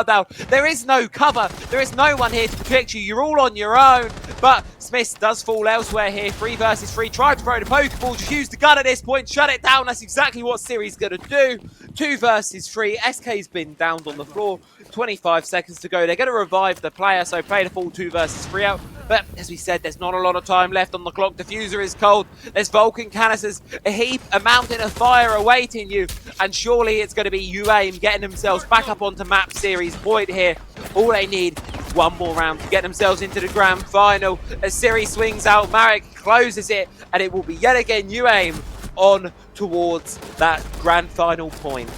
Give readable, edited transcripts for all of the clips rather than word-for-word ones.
down. There is no cover. There is no one here to protect you. You're all on your own. But Smith does fall elsewhere here. 3 versus 3. Tried to throw the Pokeball. Just use the gun at this point. Shut it down. That's exactly what Siri's going to do. 2 versus 3. SK's been downed on the floor. 25 seconds to go. They're going to revive the player, so play the full 2 versus 3 out. But as we said, there's not a lot of time left on the clock. Diffuser is cold. There's Vulcan canisters, a mountain of fire awaiting you. And surely it's going to be UAIM getting themselves back up onto map series point here. All they need is one more round to get themselves into the grand final. As Siri swings out, Marek closes it, and it will be yet again UAIM on towards that grand final point.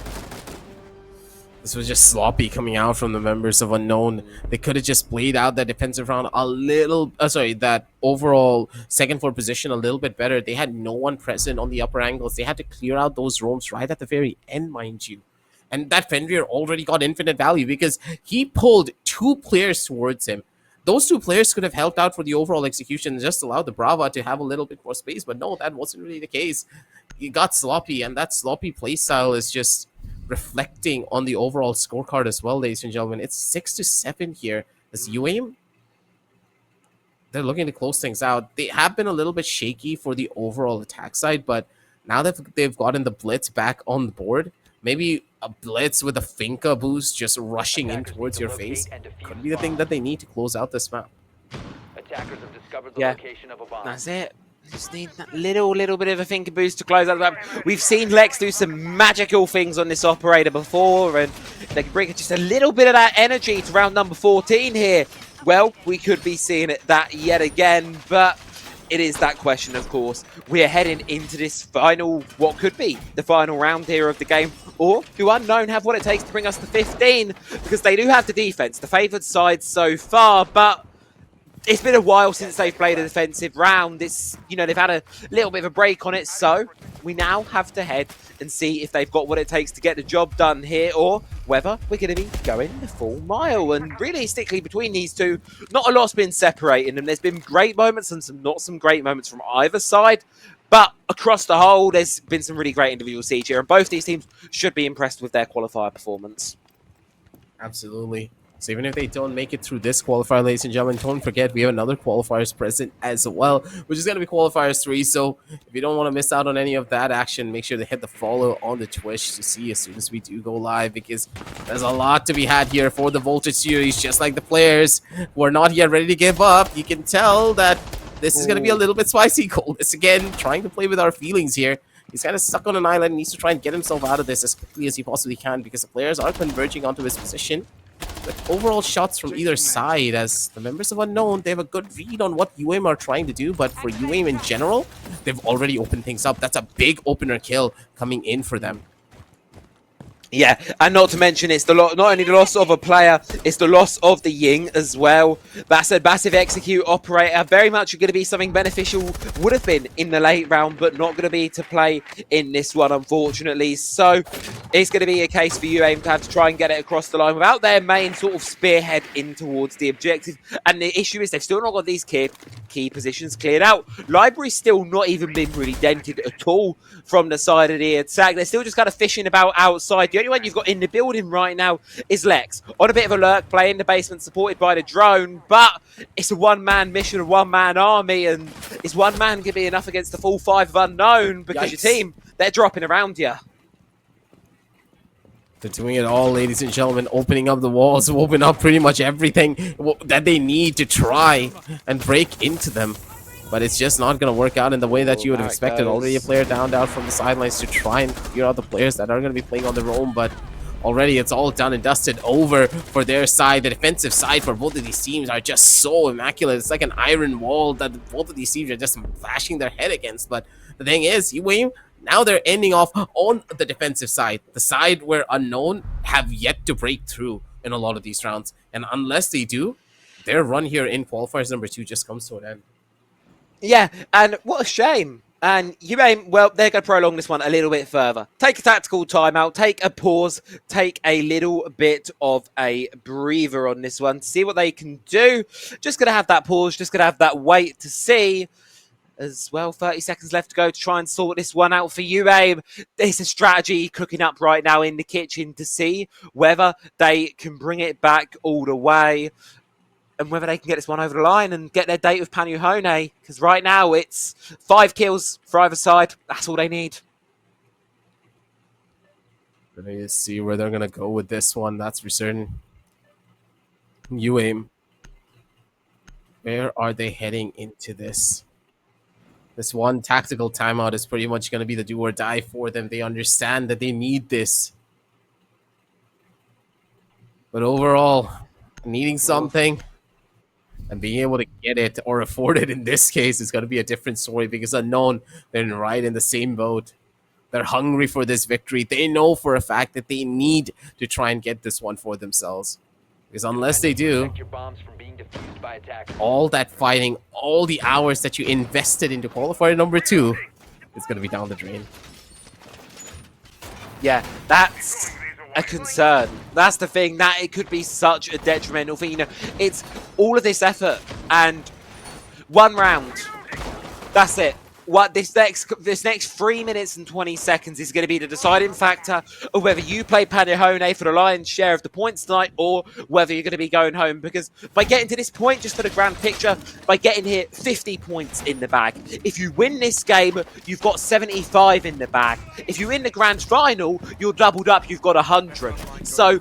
This was just sloppy coming out from the members of Unknown. They could have just played out that defensive round a little, that overall second floor position a little bit better. They had no one present on the upper angles. They had to clear out those roams right at the very end, mind you. And that Fenrir already got infinite value because he pulled 2 players towards him. Those 2 players could have helped out for the overall execution and just allowed the Brava to have a little bit more space. But no, that wasn't really the case. He got sloppy, and that sloppy playstyle is just reflecting on the overall scorecard as well, ladies and gentlemen. It's 6-7 here. As UAIM, they're looking to close things out. They have been a little bit shaky for the overall attack side, but now that they've gotten the blitz back on the board, maybe a blitz with a Finka boost just rushing in towards your face could be the thing that they need to close out this map. Attackers have discovered the location of a bomb. That's it. Just need that little bit of a thinker boost to close out the map. We've seen Lex do some magical things on this operator before, and they can bring just a little bit of that energy to round number 14 here. Well, we could be seeing that yet again, but it is that question, of course. We're heading into this final, what could be the final round here of the game. Or do Unknown have what it takes to bring us to 15? Because they do have the defense, the favoured side so far, but it's been a while since they've played a defensive round. It's, they've had a little bit of a break on it, so we now have to head and see if they've got what it takes to get the job done here, or whether we're going to be going the full mile. And realistically, between these two, not a lot's been separating them. There's been great moments and not some great moments from either side, but across the whole, there's been some really great individual siege here, and both these teams should be impressed with their qualifier performance. Absolutely. So even if they don't make it through this qualifier, ladies and gentlemen, don't forget we have another qualifiers present as well, which is going to be qualifiers 3. So if you don't want to miss out on any of that action, make sure to hit the follow on the Twitch to see as soon as we do go live, because there's a lot to be had here for the Voltage series. Just like the players who are not yet ready to give up, you can tell that this is going to be a little bit spicy. Coldness again, trying to play with our feelings here. He's kind of stuck on an island, needs to try and get himself out of this as quickly as he possibly can, because the players are converging onto his position. But overall shots from either side, as the members of Unknown, they have a good read on what UAIM are trying to do, but for UAIM in general, they've already opened things up. That's a big opener kill coming in for them. Yeah, and not to mention it's not only the loss of a player, it's the loss of the Ying as well. That's a massive execute operator, very much going to be something beneficial, would have been in the late round, but not going to be to play in this one, unfortunately. So it's going to be a case for UAIM to have to try and get it across the line without their main sort of spearhead in towards the objective. And the issue is they've still not got these key positions cleared out. Library's still not even been really dented at all from the side of the attack. They're still just kind of fishing about outside. The only one you've got in the building right now is Lex, on a bit of a lurk, play in the basement, supported by the drone, but it's a one-man mission, a one-man army, and is one man going to be enough against the full 5 of Unknown? Because your team, they're dropping around you. They're doing it all, ladies and gentlemen, opening up the walls, open up pretty much everything that they need to try and break into them. But it's just not going to work out in the way that you would have expected. Already a player downed out from the sidelines to try and clear out the players that are going to be playing on their own. But already it's all done and dusted over for their side. The defensive side for both of these teams are just so immaculate. It's like an iron wall that both of these teams are just flashing their head against. But the thing is, now they're ending off on the defensive side. The side where Unknown have yet to break through in a lot of these rounds. And unless they do, their run here in qualifiers number 2 just comes to an end. Yeah, and what a shame. And UAIM, well, they're going to prolong this one a little bit further. Take a tactical timeout, take a pause, take a little bit of a breather on this one, see what they can do. Just going to have that pause, just going to have that wait to see as well. 30 seconds left to go to try and sort this one out for you, Abe. There's a strategy cooking up right now in the kitchen to see whether they can bring it back all the way and whether they can get this one over the line and get their date with Panuhone. Because right now it's 5 kills for either side. That's all they need. Gonna see where they're gonna go with this one. That's for certain. You aim. Where are they heading into this? This one tactical timeout is pretty much going to be the do or die for them. They understand that they need this. But overall, needing something and being able to get it or afford it in this case is going to be a different story because Unknown, they're right in the same boat. They're hungry for this victory. They know for a fact that they need to try and get this one for themselves. Because unless they do, all that fighting, all the hours that you invested into qualifier number 2 is going to be down the drain. Yeah, that's a concern. That's the thing, that it could be such a detrimental thing. You know, it's all of this effort and one round. That's it. What this next 3 minutes and 20 seconds is going to be the deciding factor of whether you play Panuhone for the lion's share of the points tonight or whether you're going to be going home. Because by getting to this point, just for the grand picture, by getting here 50 points in the bag. If you win this game, you've got 75 in the bag. If you win the grand final, you're doubled up, you've got 100. So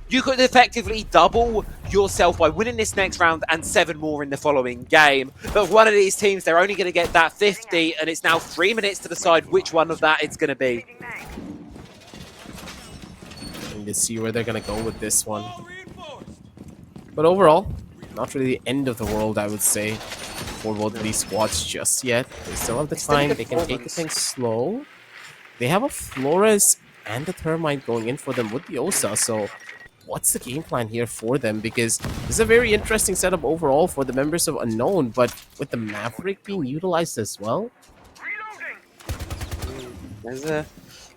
you could effectively double yourself by winning this next round and 7 more in the following game. But one of these teams, they're only going to get that 50, and it's now 3 minutes to decide which one of that it's going to be. And to see where they're going to go with this one. But overall, not really the end of the world, I would say, for both of these squads just yet. They still have the time. They can take the thing slow. They have a Flores and a Thermite going in for them with the Osa, so what's the game plan here for them? Because this is a very interesting setup overall for the members of Unknown, but with the Maverick being utilized as well. There's a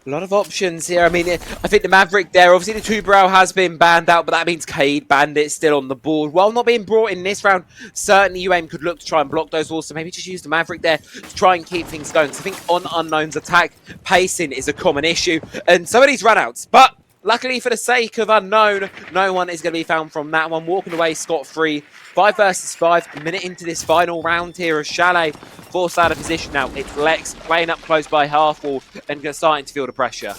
lot of options here. I mean, I think the Maverick there, obviously the 2-Brow has been banned out, but that means Cade Bandit still on the board. While not being brought in this round, certainly UAIM could look to try and block those walls, so maybe just use the Maverick there to try and keep things going. Because I think on Unknown's attack, pacing is a common issue, and some of these runouts, but luckily for the sake of Unknown, no one is going to be found from that one. Walking away scot-free. 5 versus 5, a minute into this final round here as Chalet forced out of position now. It's Lex playing up close by half wall and starting to feel the pressure.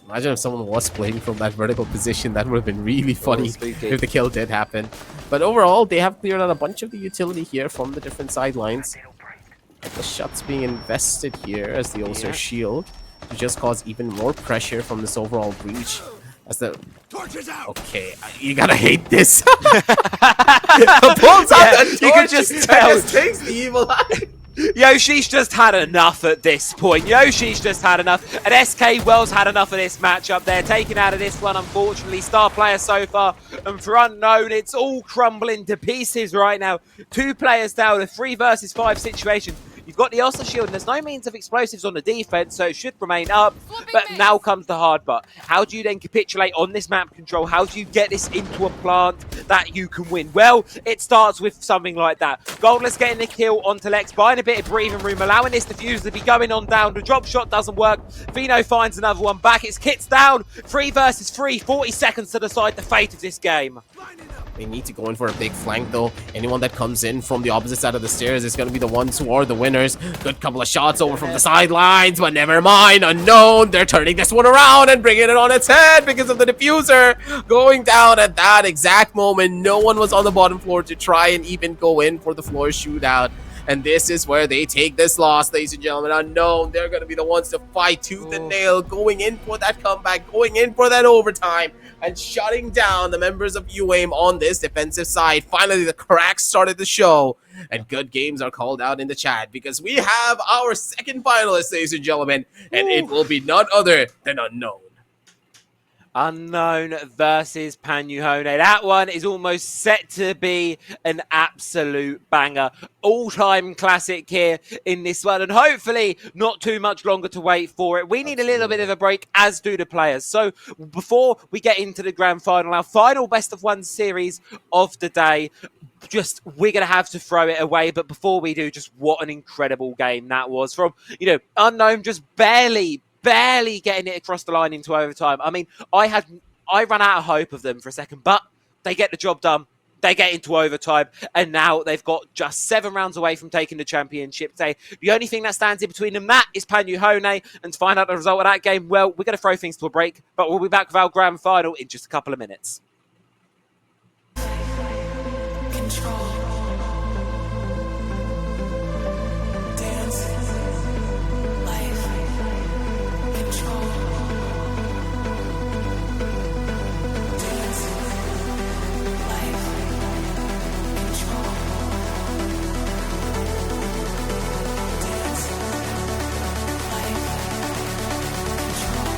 Imagine if someone was playing from that vertical position. That would have been really funny if the kill did happen. But overall, they have cleared out a bunch of the utility here from the different sidelines. The shots being invested here as the Ulcer shield to just cause even more pressure from this overall breach. As the okay, you gotta hate this. Pulls out the torch, you can just tell. Just takes the evil eye. Yoshi's just had enough at this point. Yoshi's just had enough. And SK Wells had enough of this matchup. They're taken out of this one, unfortunately. Star player so far. And for Unknown, it's all crumbling to pieces right now. 2 players down, a 3 versus 5 situation. You've got the Ulcer shield, and there's no means of explosives on the defense, so it should remain up. But now comes the hard part. How do you then capitulate on this map control? How do you get this into a plant that you can win? Well, it starts with something like that. Goldless getting the kill onto Lex, buying a bit of breathing room, allowing this diffuser to be going on down. The drop shot doesn't work. Vino finds another one back. It's Kit's down. 3 versus 3, 40 seconds to decide the fate of this game. They need to go in for a big flank, though. Anyone that comes in from the opposite side of the stairs is going to be the ones who are the winners. Good couple of shots over from the sidelines, but never mind. Unknown, they're turning this one around and bringing it on its head because of the diffuser going down at that exact moment. No one was on the bottom floor to try and even go in for the floor shootout. And this is where they take this loss, ladies and gentlemen. Unknown, they're going to be the ones to fight tooth and nail, going in for that comeback, going in for that overtime, and shutting down the members of UAIM on this defensive side. Finally, the cracks started to show, and good games are called out in the chat because we have our second finalist, ladies and gentlemen, and it will be none other than Unknown. Unknown versus Panyuhone. That one is almost set to be an absolute banger. All-time classic here in this one, and hopefully not too much longer to wait for it. We need a little bit of a break, as do the players. So before we get into the grand final, our final best of one series of the day, we're going to have to throw it away. But before we do, just what an incredible game that was from, Unknown just barely getting it across the line into overtime. I mean, I ran out of hope of them for a second, but they get the job done. They get into overtime, and now they've got just 7 rounds away from taking the championship. The only thing that stands in between them, that is Panyuhone. And to find out the result of that game, well, we're going to throw things to a break, but we'll be back with our grand final in just a couple of minutes. Control. Dance. Life. Control. Dance. Life. Control. Dance. Life. Control.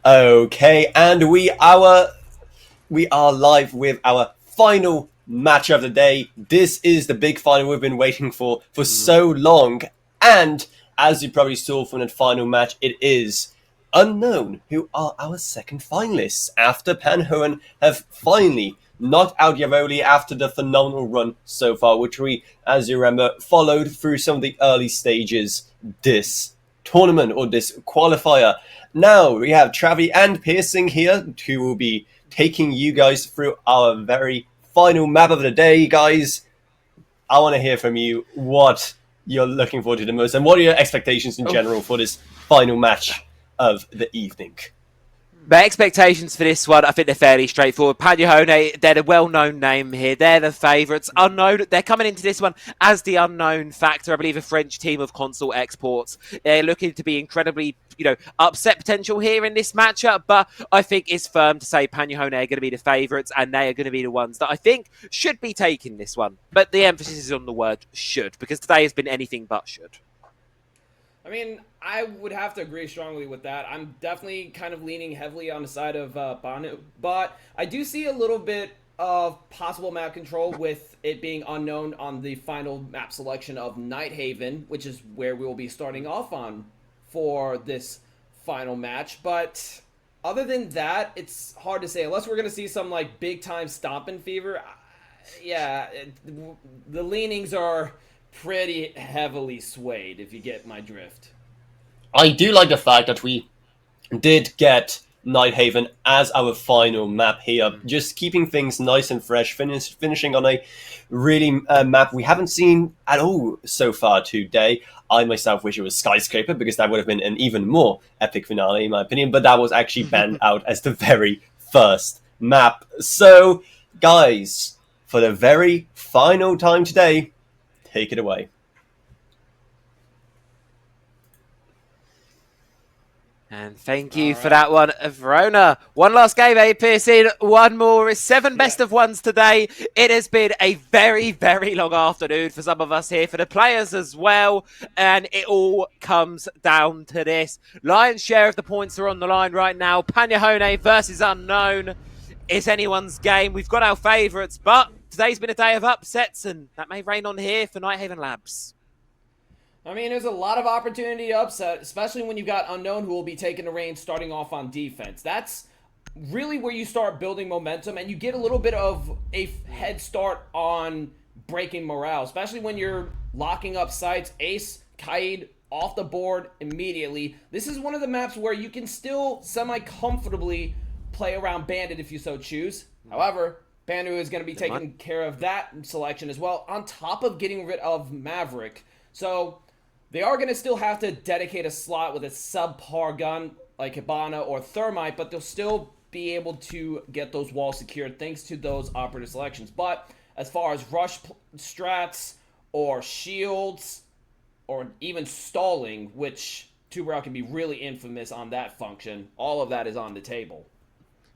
Okay, and we are live with our final match of the day. This is the big final we've been waiting for so long, and as you probably saw from that final match, it is Unknown who are our second finalists after Panhoen have finally knocked out Yavoli after the phenomenal run so far, which we, as you remember, followed through some of the early stages this tournament or this qualifier. Now we have Travi and Piercing here who will be taking you guys through our very final map of the day. Guys, I want to hear from you what you're looking forward to the most and what are your expectations in general for this final match of the evening. My expectations for this one, I think they're fairly straightforward. Panhone, they're the well-known name here. They're the favourites. Unknown, they're coming into this one as the unknown factor. I believe a French team of console exports. They're looking to be incredibly, upset potential here in this matchup. But I think it's firm to say Panhone are going to be the favourites and they are going to be the ones that I think should be taking this one. But the emphasis is on the word should, because today has been anything but should. I mean, I would have to agree strongly with that. I'm definitely kind of leaning heavily on the side of Banu, but I do see a little bit of possible map control with it being unknown on the final map selection of Nighthaven, which is where we will be starting off on for this final match. But other than that, it's hard to say. Unless we're going to see some like big-time stomping fever, the leanings are pretty heavily swayed, if you get my drift. I do like the fact that we did get Nighthaven as our final map here, just keeping things nice and fresh, finishing on a really map we haven't seen at all so far today. I myself wish it was Skyscraper, because that would have been an even more epic finale in my opinion, but that was actually banned out as the very first map. So, guys, for the very final time today, take it away. And thank you for that one, Verona. One last game, Piercing. One more. It's 7 best of ones today. It has been a very, very long afternoon for some of us here, for the players as well. And it all comes down to this. Lion's share of the points are on the line right now. Panhone versus Unknown. It's anyone's game. We've got our favourites, but today's been a day of upsets, and that may rain on here for Nighthaven Labs. I mean, there's a lot of opportunity to upset, especially when you've got Unknown who will be taking the reins starting off on defense. That's really where you start building momentum, and you get a little bit of a head start on breaking morale, especially when you're locking up sites. Ace, Kaid, off the board immediately. This is one of the maps where you can still semi-comfortably play around Bandit if you so choose. However, Banu is going to be taking care of that selection as well, on top of getting rid of Maverick. So they are going to still have to dedicate a slot with a subpar gun like Hibana or Thermite, but they'll still be able to get those walls secured thanks to those operative selections. But as far as rush strats or shields or even stalling, which Tuberel can be really infamous on that function, all of that is on the table.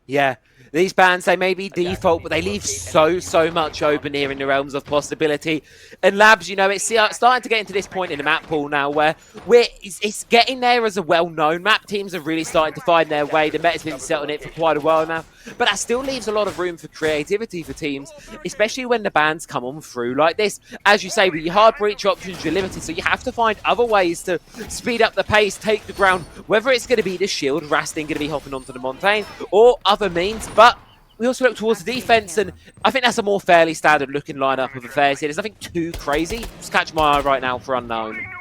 Yeah, these bans, they may be default, but they leave so much open here in the realms of possibility. And Labs, it's starting to get into this point in the map pool now where it's getting there as a well-known map. Teams are really starting to find their way. The meta's been set on it for quite a while now. But that still leaves a lot of room for creativity for teams, especially when the bans come on through like this. As you say, with your hard breach options, you're limited, so you have to find other ways to speed up the pace, take the ground, whether it's going to be the shield, Rastin going to be hopping onto the Montaigne, or other means. But we also look towards the defense, and I think that's a more fairly standard looking lineup of affairs here. There's nothing too crazy. Just catch my eye right now for Unknown.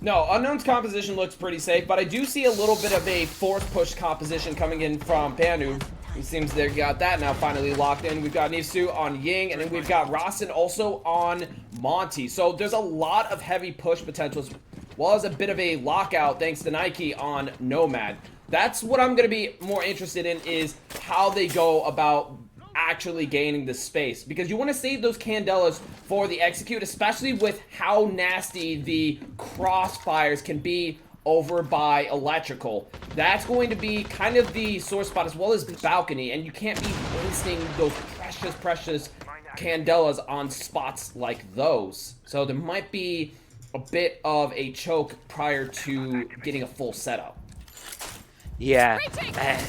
No, Unknown's composition looks pretty safe, but I do see a little bit of a force push composition coming in from Banu. It seems they got that now finally locked in. We've got Nisu on Ying, and then we've got Rostin also on Monty. So there's a lot of heavy push potential, as well as a bit of a lockout thanks to Nike on Nomad. That's what I'm going to be more interested in, is how they go about actually gaining the space, because you want to save those Candelas for the execute, especially with how nasty the crossfires can be over by electrical. That's going to be kind of the sore spot, as well as balcony, and you can't be wasting those precious Candelas on spots like those. So there might be a bit of a choke prior to getting a full setup. Yeah,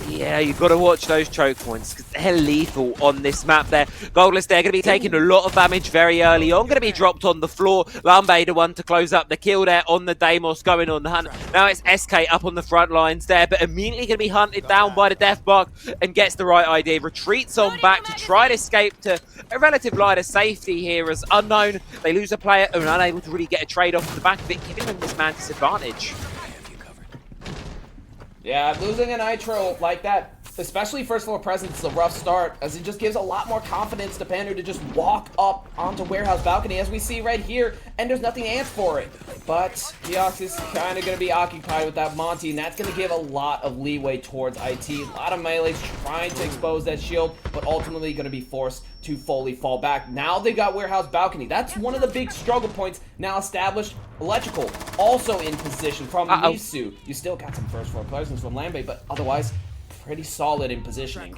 yeah, you've got to watch those choke points because they're lethal on this map there. Goldless, they're going to be taking a lot of damage very early on, going to be dropped on the floor. Lambe, the one to close up the kill there on the Deimos going on the hunt. Now it's SK up on the front lines there, but immediately going to be hunted down by the Deathbug and gets the right idea. Retreats on back to try to escape to a relative line of safety here as Unknown. They lose a player and are unable to really get a trade off the back of it, giving them this man disadvantage. Yeah, losing a Nitro like that, especially first floor presence, is a rough start, as it just gives a lot more confidence to Pandu to just walk up onto Warehouse Balcony, as we see right here, and there's nothing to answer for it. But Geox is kind of going to be occupied with that Monty, and that's going to give a lot of leeway towards IT. A lot of melees trying to expose that shield, but ultimately going to be forced to fully fall back. Now they got Warehouse Balcony. That's one of the big struggle points now established. Electrical also in position from Nisu. You still got some first floor presence from Lambe, but otherwise pretty solid in positioning.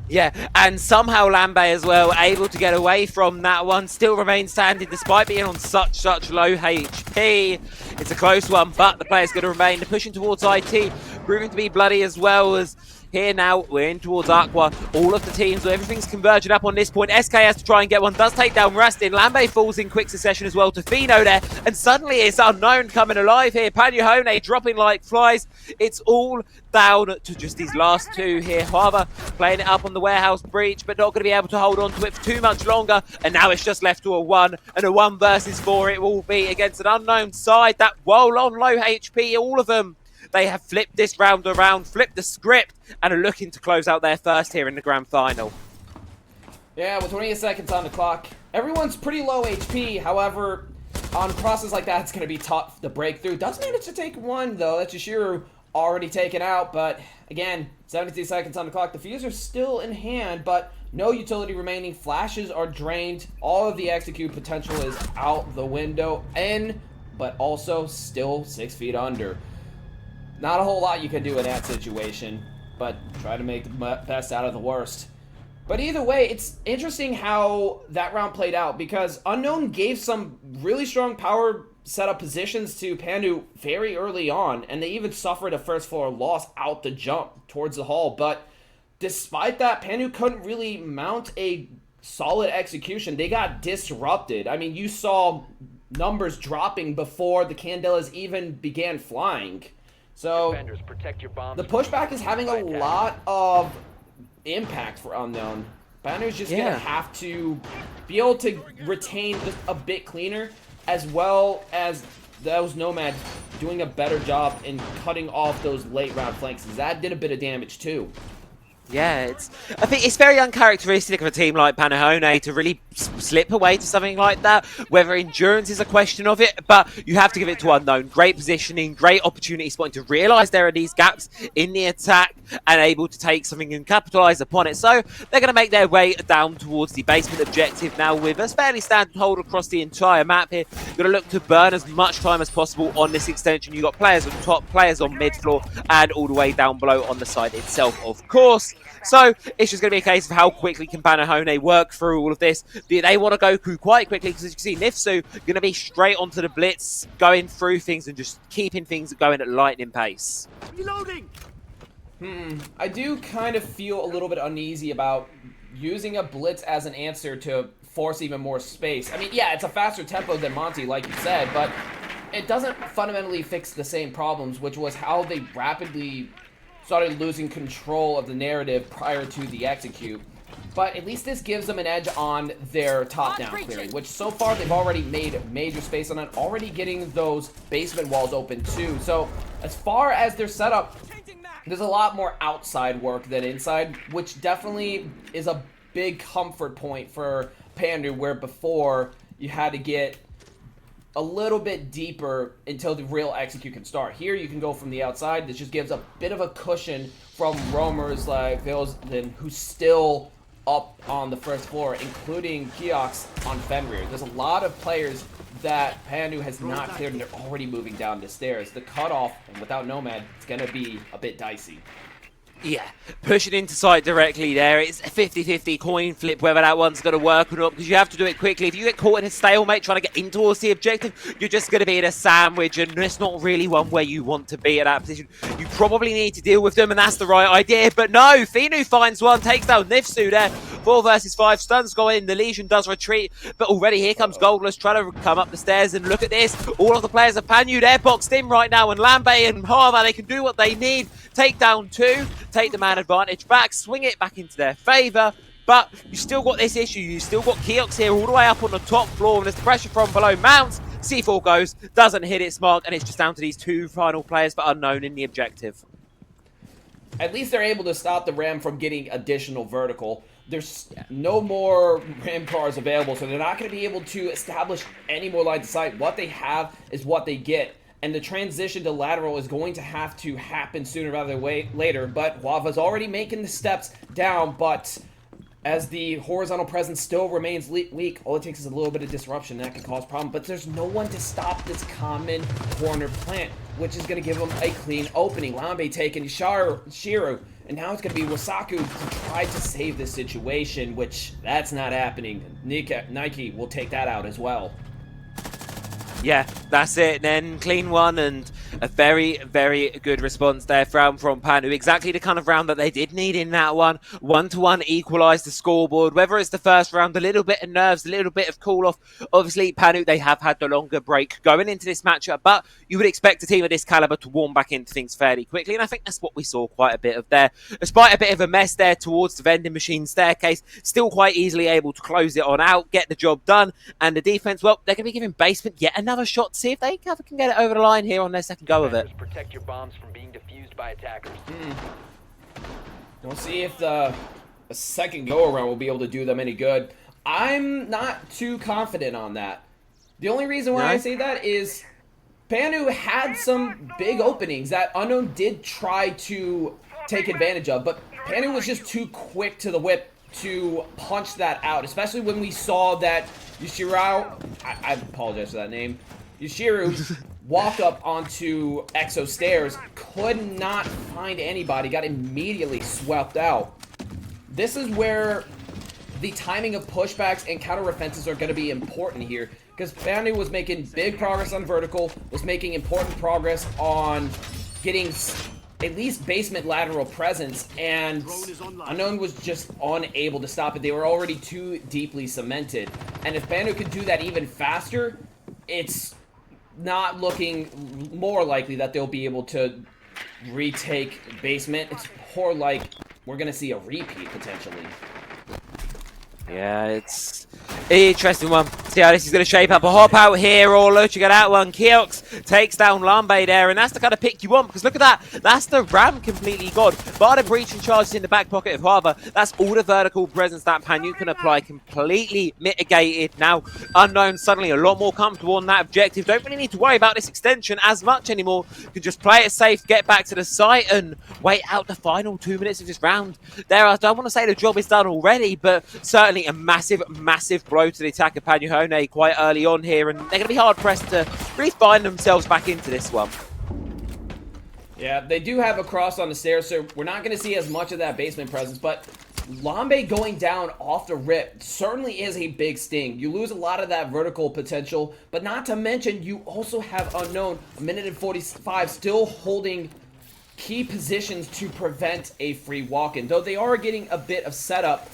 Yeah, and somehow Lambe as well, able to get away from that one, still remains standing despite being on such low HP. It's a close one, but the player's going to remain. They're pushing towards IT, proving to be bloody as well as here now, we're in towards Aqua. All of the teams, everything's converging up on this point. SK has to try and get one, does take down Rastin. Lambe falls in quick succession as well to Fino there. And suddenly it's Unknown coming alive here. Panyahone dropping like flies. It's all down to just these last two here. Hava playing it up on the Warehouse breach, but not going to be able to hold on to it for too much longer. And now it's just left to a 1, and a 1 versus 4 it will be against an Unknown side that, while on low HP, all of them, they have flipped this round around, flipped the script, and are looking to close out their first here in the grand final. Yeah, with 28 seconds on the clock, everyone's pretty low HP. However, on crosses like that, it's going to be tough to break through. Does manage to take one, though. That's Yashiru already taken out. But again, 72 seconds on the clock. The Fuser's still in hand, but no utility remaining. Flashes are drained. All of the execute potential is out the window. But also still 6 feet under. Not a whole lot you can do in that situation, but try to make the best out of the worst. But either way, it's interesting how that round played out, because Unknown gave some really strong power setup positions to Pandu very early on, and they even suffered a first floor loss out the jump towards the hall. But despite that, Pandu couldn't really mount a solid execution. They got disrupted. I mean, you saw numbers dropping before the Candelas even began flying. So, the pushback is having a lot of impact for Unknown. Banner's just going to have to be able to retain just a bit cleaner, as well as those Nomads doing a better job in cutting off those late round flanks. That did a bit of damage too. Yeah, I think it's very uncharacteristic of a team like Panyahone to really slip away to something like that. Whether endurance is a question of it, but you have to give it to Unknown. Great positioning, great opportunity spotting to realise there are these gaps in the attack and able to take something and capitalise upon it. So they're going to make their way down towards the basement objective now with a fairly standard hold across the entire map here. Going to look to burn as much time as possible on this extension. You've got players on top, players on mid-floor, and all the way down below on the side itself, of course. So it's just going to be a case of how quickly can Panyahone work through all of this. They want to go through quite quickly, because as you can see, Nifsu going to be straight onto the blitz, going through things and just keeping things going at lightning pace. Reloading. I do kind of feel a little bit uneasy about using a blitz as an answer to force even more space. I mean, yeah, it's a faster tempo than Monty, like you said, but it doesn't fundamentally fix the same problems, which was how they rapidly started losing control of the narrative prior to the execute. But at least this gives them an edge on their top-down clearing, which so far they've already made major space on it, already getting those basement walls open too. So as far as their setup, there's a lot more outside work than inside, which definitely is a big comfort point for Pandu, where before you had to get a little bit deeper until the real execute can start. Here you can go from the outside. This just gives a bit of a cushion from roamers like Vilsden, who's still up on the first floor, including Kiox on Fenrir. There's a lot of players that Pandu has not cleared, and they're already moving down the stairs. The cutoff, and without Nomad, it's going to be a bit dicey. Yeah, pushing into sight directly there. It's a 50-50 coin flip whether that one's going to work or not, because you have to do it quickly. If you get caught in a stalemate trying to get in towards the objective, you're just going to be in a sandwich, and it's not really one where you want to be at that position. You probably need to deal with them, and that's the right idea. But no, Finu finds one, takes down Nifsu there. 4 versus 5, stuns go in, the Legion does retreat, but already here comes Goldless trying to come up the stairs, and look at this. All of the players of Panyu, they're boxed in right now, and Lambe and Harva, they can do what they need. Take down 2, take the man advantage back, swing it back into their favour, but you still got this issue. You still got Keox here all the way up on the top floor, and as the pressure from below mounts, C4 goes, doesn't hit its mark, and it's just down to these 2 final players for Unknown in the objective. At least they're able to stop the Ram from getting additional vertical. There's no more Ram cars available, so they're not going to be able to establish any more line of sight. What they have is what they get. And the transition to lateral is going to have to happen sooner rather than later. But Wava's already making the steps down, but as the horizontal presence still remains weak, all it takes is a little bit of disruption, and that can cause problems. But there's no one to stop this common corner plant, which is going to give them a clean opening. Lambe taking Shiru, and now it's going to be Wasaku to try to save this situation, which that's not happening. Nike will take that out as well. Yeah, that's it. Then clean one, and a very, very good response there from Panu. Exactly the kind of round that they did need in that one. 1-1 equalised the scoreboard. Whether it's the first round, a little bit of nerves, a little bit of cool-off. Obviously, Panu, they have had the longer break going into this matchup, but you would expect a team of this caliber to warm back into things fairly quickly, and I think that's what we saw quite a bit of there. Despite a bit of a mess there towards the vending machine staircase, still quite easily able to close it on out, get the job done, and the defense, well, they're going to be giving Basement yet another shot to see if they can get it over the line here on their second go of it. Protect your bombs from being defused by attackers. We'll see if the second go around will be able to do them any good. I'm not too confident on that. The only reason why I say that is Panu had some big openings that Unknown did try to take advantage of, but Panu was just too quick to the whip to punch that out, especially when we saw that Yushiru, I apologize for that name, Yushiru walk up onto Exo stairs, could not find anybody, got immediately swept out. This is where the timing of pushbacks and counter offenses are going to be important here, because Panu was making big progress on vertical, was making important progress on getting at least basement lateral presence, and Unknown was just unable to stop it. They were already too deeply cemented, and if Panu could do that even faster, it's not looking more likely that they'll be able to retake basement. It's more like we're going to see a repeat potentially. Yeah, it's an interesting one. See how this is going to shape up. A hop out here, or Loach, you got that one. Keox takes down Lambe there, and that's the kind of pick you want, because look at that. That's the Ram completely gone. Barter breaching charges in the back pocket of Harva. That's all the vertical presence that Panu can apply, completely mitigated. Now, Unknown suddenly a lot more comfortable on that objective. Don't really need to worry about this extension as much anymore. You can just play it safe, get back to the site, and wait out the final 2 minutes of this round. There, I don't want to say the job is done already, but certainly a massive, massive blow to the attack of Panyuhone quite early on here, and they're going to be hard-pressed to really find themselves back into this one. Yeah, they do have a cross on the stairs, so we're not going to see as much of that basement presence, but Lambe going down off the rip certainly is a big sting. You lose a lot of that vertical potential, but not to mention you also have Unknown, 1:45, still holding key positions to prevent a free walk-in. Though they are getting a bit of setup,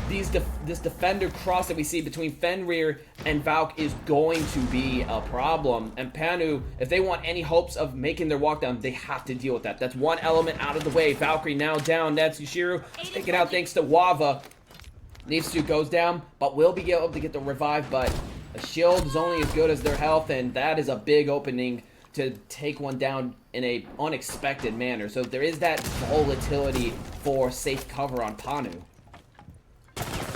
this defender cross that we see between Fenrir and Valk is going to be a problem. And Panu, if they want any hopes of making their walk down, they have to deal with that. That's one element out of the way. Valkyrie now down. That's Yushiru taken out thanks to Wava. Nifsu goes down, but will be able to get the revive, but a shield is only as good as their health, and that is a big opening to take one down in a unexpected manner. So there is that volatility for safe cover on Panu.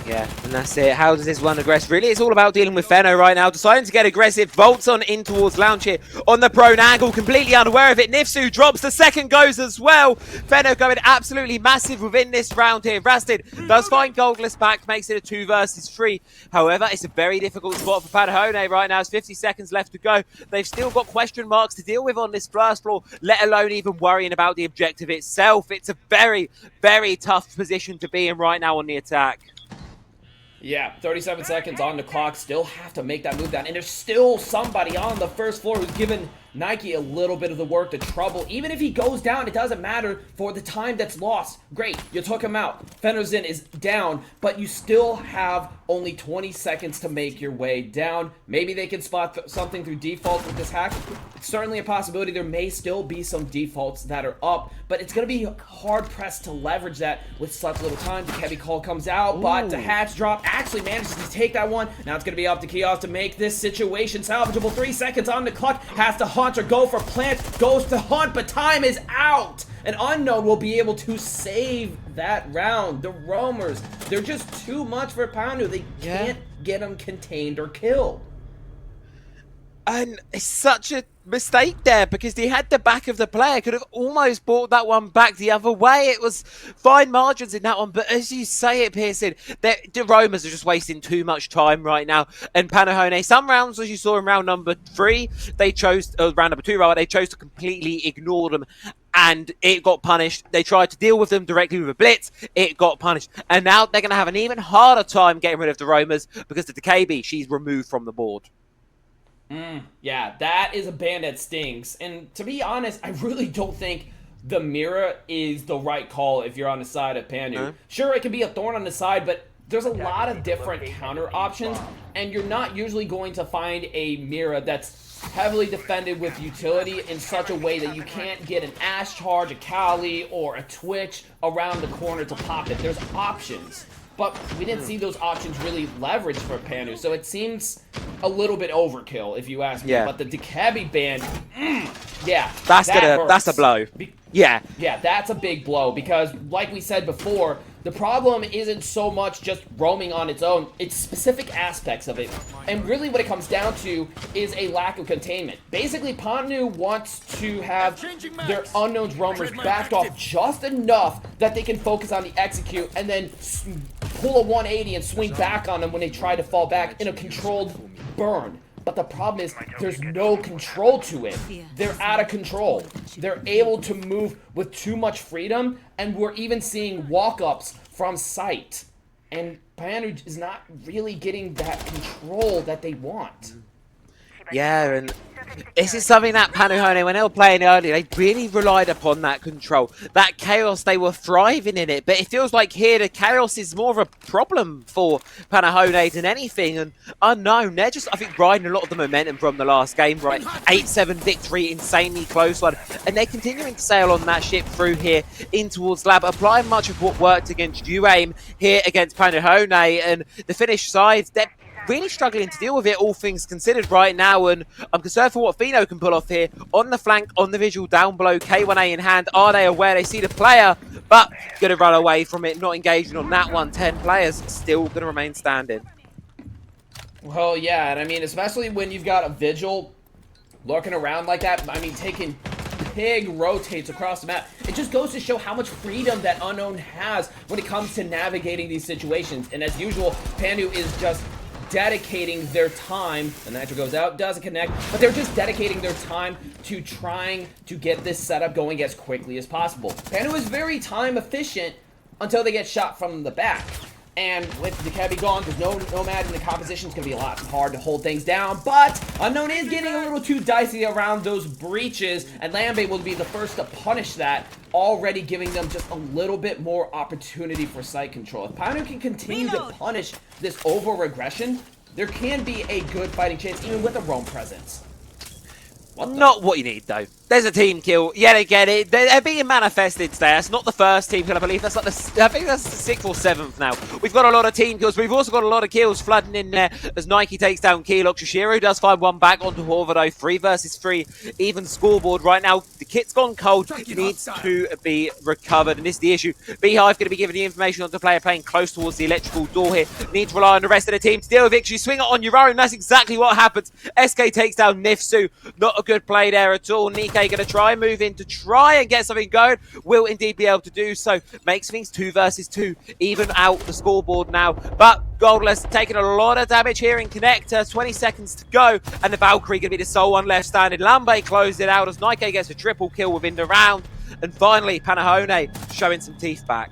Yeah, and that's it. How does this one aggress? Really, it's all about dealing with Fenno right now. Deciding to get aggressive. Volts on in towards Lounge here on the prone angle. Completely unaware of it. Nifsu drops. The second goes as well. Fenno going absolutely massive within this round here. Rasted does find Goldless back. Makes it a 2 versus 3. However, it's a very difficult spot for Panahone right now. It's 50 seconds left to go. They've still got question marks to deal with on this first floor, let alone even worrying about the objective itself. It's a very, very tough position to be in right now on the attack. Yeah, 37 seconds on the clock. Still have to make that move down. And there's still somebody on the first floor who's given Nike a little bit of the work, the trouble. Even if he goes down, it doesn't matter for the time that's lost. Great, you took him out. Fenozin is down, but you still have only 20 seconds to make your way down. Maybe they can spot something through default with this hack. It's certainly a possibility. There may still be some defaults that are up, but it's going to be hard-pressed to leverage that with such little time. The heavy call comes out, but the hatch drop actually manages to take that one. Now it's going to be up to Kiosk to make this situation salvageable. 3 seconds on the clock. Has to hunt or go for plant. Goes to hunt, but time is out. An Unknown will be able to save that round. The roamers, they're just too much for Panu. They can't get them contained or killed. And it's such a mistake there because he had the back of the player. Could have almost brought that one back the other way. It was fine margins in that one. But as you say it, Pearson, the Roamers are just wasting too much time right now. And Panahone, some rounds, as you saw in round number 3, they chose, round number 2, rather, they chose to completely ignore them. And it got punished. They tried to deal with them directly with a blitz. It got punished. And now they're going to have an even harder time getting rid of the Roamers because the DKB, she's removed from the board. Yeah, that is a ban that stings. And to be honest, I really don't think the Mira is the right call if you're on the side of Panu. Sure, it can be a thorn on the side, but there's a lot of different counter options, and you're not usually going to find a Mira that's heavily defended with utility in such a way that you can't get an Ash Charge, a Kali, or a Twitch around the corner to pop it. There's options. But we didn't see those options really leveraged for Panu, so it seems a little bit overkill, if you ask me. But the Dekabi ban, that's a blow. Yeah, that's a big blow because, like we said before, the problem isn't so much just roaming on its own, it's specific aspects of it. And really what it comes down to is a lack of containment. Basically, Panu wants to have their Unknown's roamers backed off just enough that they can focus on the execute and then pull a 180 and swing back on them when they try to fall back in a controlled burn. But the problem is there's no control to it. They're out of control. They're able to move with too much freedom, and we're even seeing walk-ups from sight. And Panu is not really getting that control that they want. Yeah, and this is something that Panahone, when they were playing earlier, they really relied upon that control. That chaos, they were thriving in it. But it feels like here, the chaos is more of a problem for Panahone than anything. And Unknown, they're just, I think, riding a lot of the momentum from the last game, right? 8-7 victory, insanely close one. And they're continuing to sail on that ship through here in towards Lab, applying much of what worked against UAIM here against Panahone. And the Finnish sides, they're really struggling to deal with it, all things considered right now, and I'm concerned for what Fino can pull off here. On the flank, on the visual down below, K1A in hand. Are they aware? They see the player, but going to run away from it, not engaging on that one. 10 players still going to remain standing. Well, yeah, and I mean, especially when you've got a Vigil lurking around like that, I mean, taking big rotates across the map. It just goes to show how much freedom that Unknown has when it comes to navigating these situations. And as usual, Panu is just dedicating their time, the nitro goes out, doesn't connect, but they're just dedicating their time to trying to get this setup going as quickly as possible. Panu is very time efficient until they get shot from the back. And with the Dekabi gone, there's no Nomad in the composition. It's going to be a lot hard to hold things down. But Unknown is getting a little too dicey around those breaches. And Lambe will be the first to punish that, already giving them just a little bit more opportunity for site control. If Panu can continue to punish this over-aggression, there can be a good fighting chance, even with a roam presence. Not what you need, though. There's a team kill yet again. They're being manifested today. That's not the first team kill, I believe. That's like I think that's the 6th or 7th now. We've got a lot of team kills, but we've also got a lot of kills flooding in there as Nike takes down Keylog. Shishiro does find one back onto Horvath. 3 versus 3, even scoreboard right now. The kit's gone cold. It needs to be recovered, and this is the issue. Beehive going to be giving the information on the player playing close towards the electrical door here. Need to rely on the rest of the team to deal with victory. Swing it on your own. That's exactly what happens. SK takes down Nifsu. Not a good play there at all. Nike going to try and move in to try and get something going. Will indeed be able to do so. Makes things 2 versus 2. Even out the scoreboard now. But Goldless taking a lot of damage here in Connector. 20 seconds to go. And the Valkyrie going to be the sole one left standing. Lambe closed it out as Nike gets a triple kill within the round. And finally, Panahone showing some teeth back.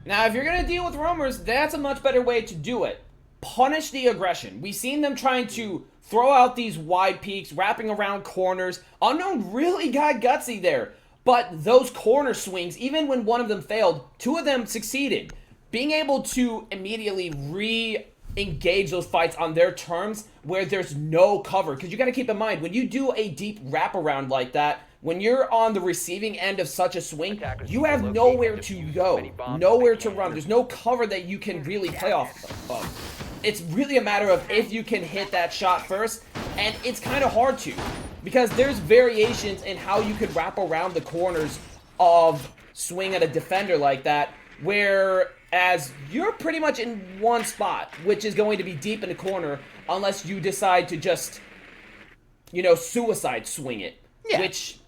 Now, if you're going to deal with roamers, that's a much better way to do it. Punish the aggression. We've seen them trying to throw out these wide peaks, wrapping around corners. Unknown really got gutsy there. But those corner swings, even when one of them failed, 2 of them succeeded. Being able to immediately re-engage those fights on their terms where there's no cover. Because you got to keep in mind, when you do a deep wraparound like that, when you're on the receiving end of such a swing, you have nowhere to go, nowhere to run. There's no cover that you can really play off of. It's really a matter of if you can hit that shot first, and it's kind of hard to, because there's variations in how you could wrap around the corners of swing at a defender like that, whereas you're pretty much in one spot, which is going to be deep in the corner, unless you decide to just, you know, suicide swing it, which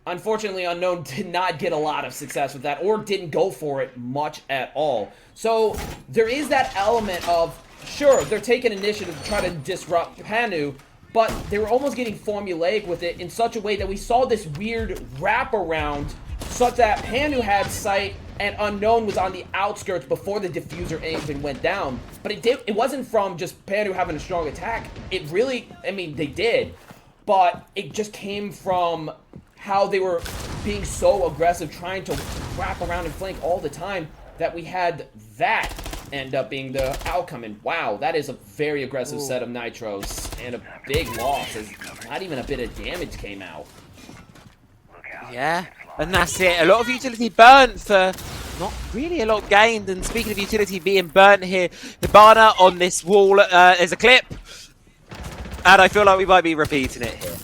unfortunately Unknown did not get a lot of success with that, or didn't go for it much at all. So there is that element of, sure, they're taking initiative to try to disrupt Panu, but they were almost getting formulaic with it in such a way that we saw this weird wraparound, such that Panu had sight and Unknown was on the outskirts before the diffuser even went down. But it wasn't from just Panu having a strong attack. It really, I mean, they did, but it just came from how they were being so aggressive, trying to wrap around and flank all the time, that we had that end up being the outcome. And wow, that is a very aggressive set of nitros and a big loss, as not even a bit of damage came out. Yeah, and that's it. A lot of utility burnt for not really a lot gained. And speaking of utility being burnt here, Hibana on this wall, there's a clip, and I feel like we might be repeating it here.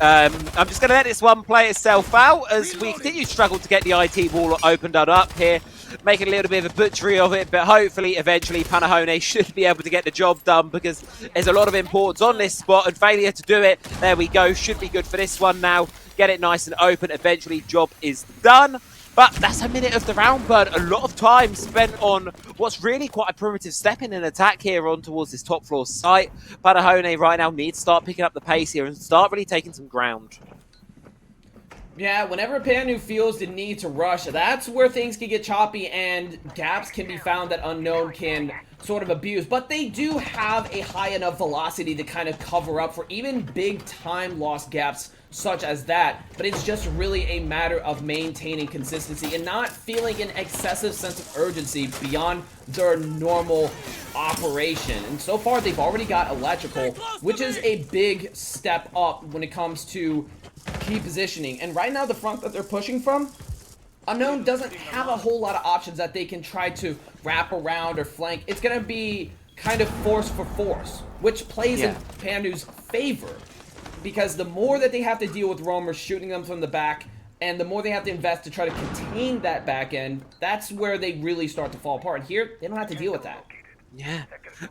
I'm just going to let this one play itself out as we continue to struggle to get the IT wall opened up here, making a little bit of a butchery of it, but hopefully eventually Panahone should be able to get the job done, because there's a lot of importance on this spot, and failure to do it, there we go, should be good for this one now. Get it nice and open, eventually job is done. But that's a minute of the round, but a lot of time spent on what's really quite a primitive step in an attack here on towards this top floor site. Panahone right now needs to start picking up the pace here and start really taking some ground. Yeah, whenever Panu feels the need to rush, that's where things can get choppy and gaps can be found that Unknown can sort of abuse. But they do have a high enough velocity to kind of cover up for even big time loss gaps such as that. But it's just really a matter of maintaining consistency and not feeling an excessive sense of urgency beyond their normal operation. And so far, they've already got electrical, which is a big step up when it comes to key positioning. And right now, the front that they're pushing from, Unknown doesn't have a whole lot of options that they can try to wrap around or flank. It's going to be kind of force for force, which plays in Panu's favor, because the more that they have to deal with roamers shooting them from the back, and the more they have to invest to try to contain that back end, that's where they really start to fall apart. And here, they don't have to deal with that. Yeah,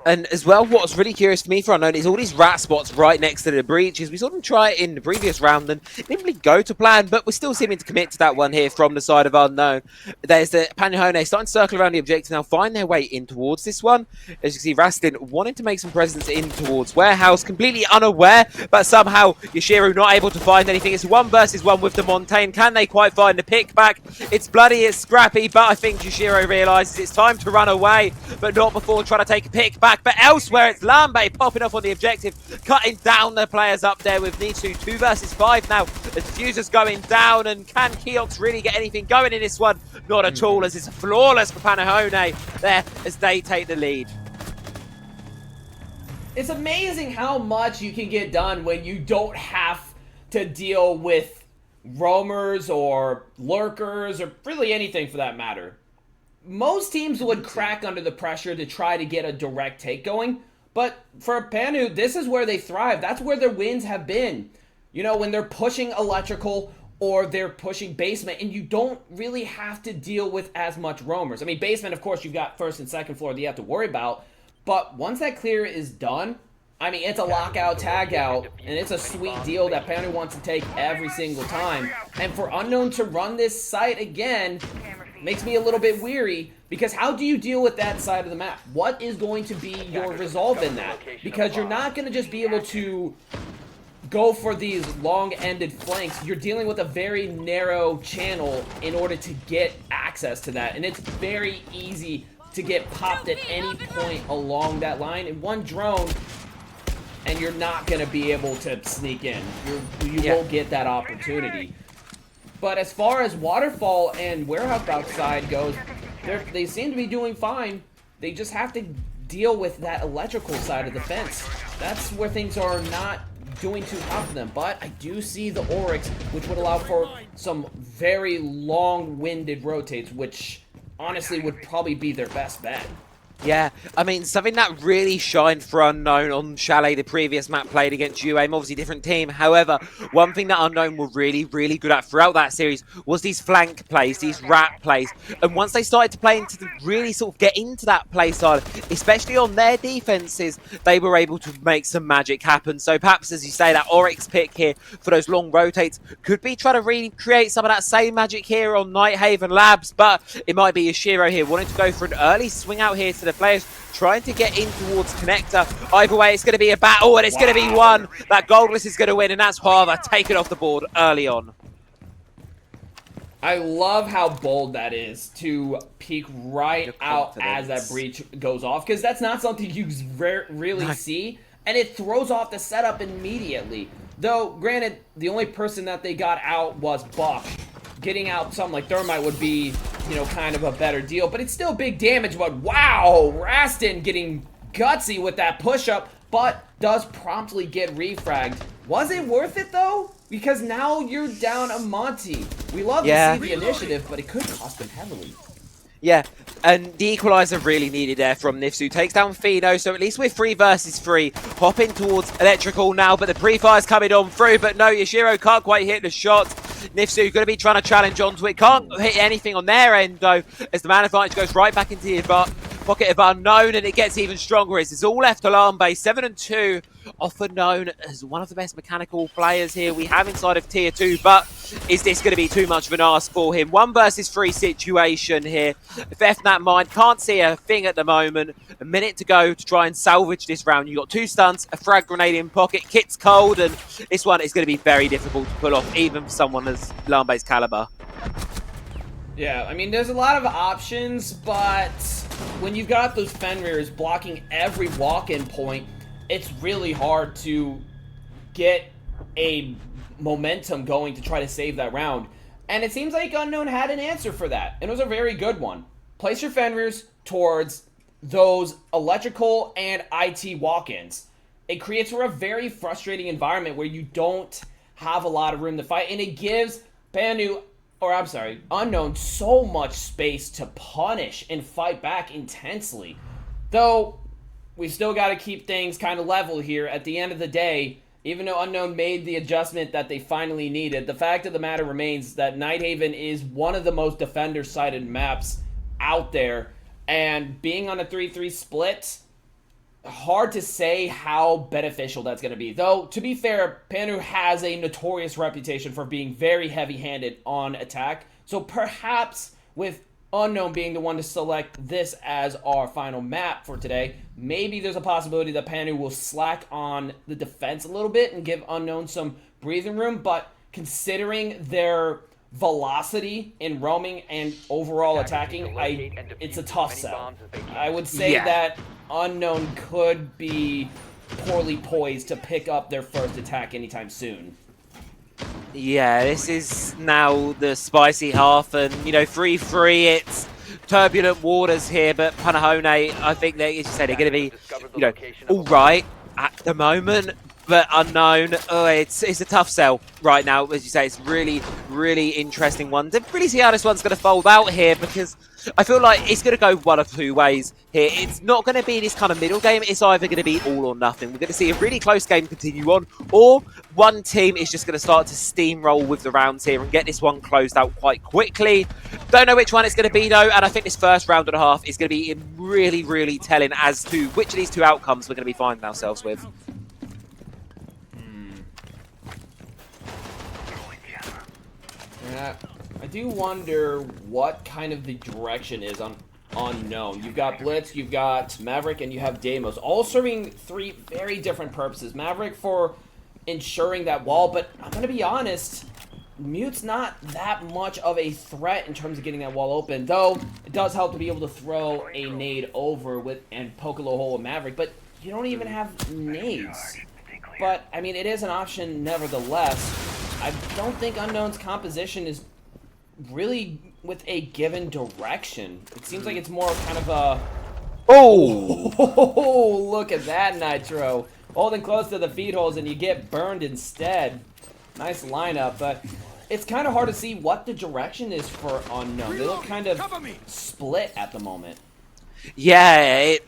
and as well, what's really curious to me for Unknown is all these rat spots right next to the breaches. We saw them try it in the previous round and it didn't really go to plan, but we're still seeming to commit to that one here from the side of Unknown. There's the Panahone starting to circle around the objective now, find their way in towards this one. As you can see, Rastin wanting to make some presence in towards Warehouse, completely unaware, but somehow Yashiru not able to find anything. It's 1 versus 1 with the Montaigne. Can they quite find the pick back? It's bloody, it's scrappy, but I think Yashiru realizes it's time to run away, but not before trying to take a pick back. But elsewhere, it's Lambe popping off on the objective, cutting down the players up there with Nitsu. 2 versus 5 now. The diffuser's going down, and can Keox really get anything going in this one? Not at all, as it's flawless for Panahone there as they take the lead. It's amazing how much you can get done when you don't have to deal with roamers or lurkers or really anything for that matter. Most teams would crack under the pressure to try to get a direct take going, but for Panu, this is where they thrive. That's where their wins have been. You know, when they're pushing electrical or they're pushing basement, and you don't really have to deal with as much roamers. I mean, basement, of course, you've got first and second floor that you have to worry about, but once that clear is done, I mean, it's a lockout, tag out, and it's a sweet deal that Panu wants to take every single time. And for Unknown to run this site again makes me a little bit weary, because how do you deal with that side of the map? What is going to be your resolve in that? Because you're not going to just be able to go for these long-ended flanks. You're dealing with a very narrow channel in order to get access to that, and it's very easy to get popped at any point along that line. And one drone, and you're not going to be able to sneak in. You won't get that opportunity. But as far as Waterfall and Warehouse outside goes, they seem to be doing fine. They just have to deal with that electrical side of the fence. That's where things are not doing too hot for them. But I do see the Oryx, which would allow for some very long-winded rotates, which honestly would probably be their best bet. Yeah, I mean, something that really shined for Unknown on Chalet, the previous map played against UAM, obviously different team. However, one thing that Unknown were really, really good at throughout that series was these flank plays, these wrap plays. And once they started to play into really sort of get into that play style, especially on their defenses, they were able to make some magic happen. So perhaps, as you say, that Oryx pick here for those long rotates could be trying to really create some of that same magic here on Nighthaven Labs. But it might be Yashiro here wanting to go for an early swing out here to the players, trying to get in towards Connector. Either way, it's going to be a battle, and it's going to be one that Goldless is going to win, and that's Harva taken off the board early on. I love how bold that is to peek right out as that breach goes off, because that's not something you really see, and it throws off the setup immediately. Though, granted, the only person that they got out was Buck. Getting out something like Thermite would be, you know, kind of a better deal, but it's still big damage. But wow, Rastin getting gutsy with that push-up, but does promptly get refragged. Was it worth it, though? Because now you're down a Monty. We love to see the initiative, but it could cost them heavily. Yeah, and the equalizer really needed there from Nifsu. Takes down Fino, so at least we're 3 versus 3. Hopping towards Electrical now, but the pre-fire's coming on through. But no, Yashiro can't quite hit the shot. Nifsu going to be trying to challenge onto it. Can't hit anything on their end, though, as the man advantage goes right back into the pocket of Unknown, and it gets even stronger as it's all left alarm base. 7-2 off Unknown as one of the best mechanical players here we have inside of Tier 2, but is this going to be too much of an ask for him? 1 versus 3 situation here. Fnat Mind can't see a thing at the moment. A minute to go to try and salvage this round. You've got 2 stunts, a frag grenade in pocket, kit's cold, and this one is going to be very difficult to pull off, even for someone as alarm-based caliber. Yeah, I mean, there's a lot of options, but when you've got those Fenrir's blocking every walk-in point, it's really hard to get a momentum going to try to save that round. And it seems like Unknown had an answer for that, and it was a very good one. Place your Fenrir's towards those electrical and IT walk-ins. It creates for a very frustrating environment where you don't have a lot of room to fight, and it gives Unknown so much space to punish and fight back intensely. Though, we still got to keep things kind of level here. At the end of the day, even though Unknown made the adjustment that they finally needed, the fact of the matter remains that Nighthaven is one of the most defender-sided maps out there. And being on a 3-3 split, hard to say how beneficial that's going to be. Though, to be fair, Panu has a notorious reputation for being very heavy-handed on attack. So perhaps with Unknown being the one to select this as our final map for today, maybe there's a possibility that Panu will slack on the defense a little bit and give Unknown some breathing room. But considering their velocity in roaming and overall attacking, it's a tough sell. I would say that Unknown could be poorly poised to pick up their first attack anytime soon. Yeah, this is now the spicy half, and, you know, 3-3, it's turbulent waters here, but Panahone, I think they, as you said, they're going to be, you know, all right at the moment. But Unknown, it's a tough sell right now. As you say, it's really, really interesting one. To really see how this one's going to fold out here, because I feel like it's going to go one of two ways here. It's not going to be this kind of middle game. It's either going to be all or nothing. We're going to see a really close game continue on, or one team is just going to start to steamroll with the rounds here and get this one closed out quite quickly. Don't know which one it's going to be, though, and I think this first round and a half is going to be really, really telling as to which of these two outcomes we're going to be finding ourselves with. Yeah, I do wonder what kind of the direction is on Unknown. You've got Blitz, you've got Maverick, and you have Deimos, all serving three very different purposes. Maverick for ensuring that wall, but I'm going to be honest, Mute's not that much of a threat in terms of getting that wall open, though it does help to be able to throw a nade over with and poke a little hole with Maverick, but you don't even have nades. But, I mean, it is an option nevertheless. I don't think Unknown's composition is really with a given direction. It seems like it's more kind of a... Oh, look at that Nitro. Holding close to the feed holes and you get burned instead. Nice lineup, but it's kind of hard to see what the direction is for Unknown. They look kind of split at the moment. Yeah, it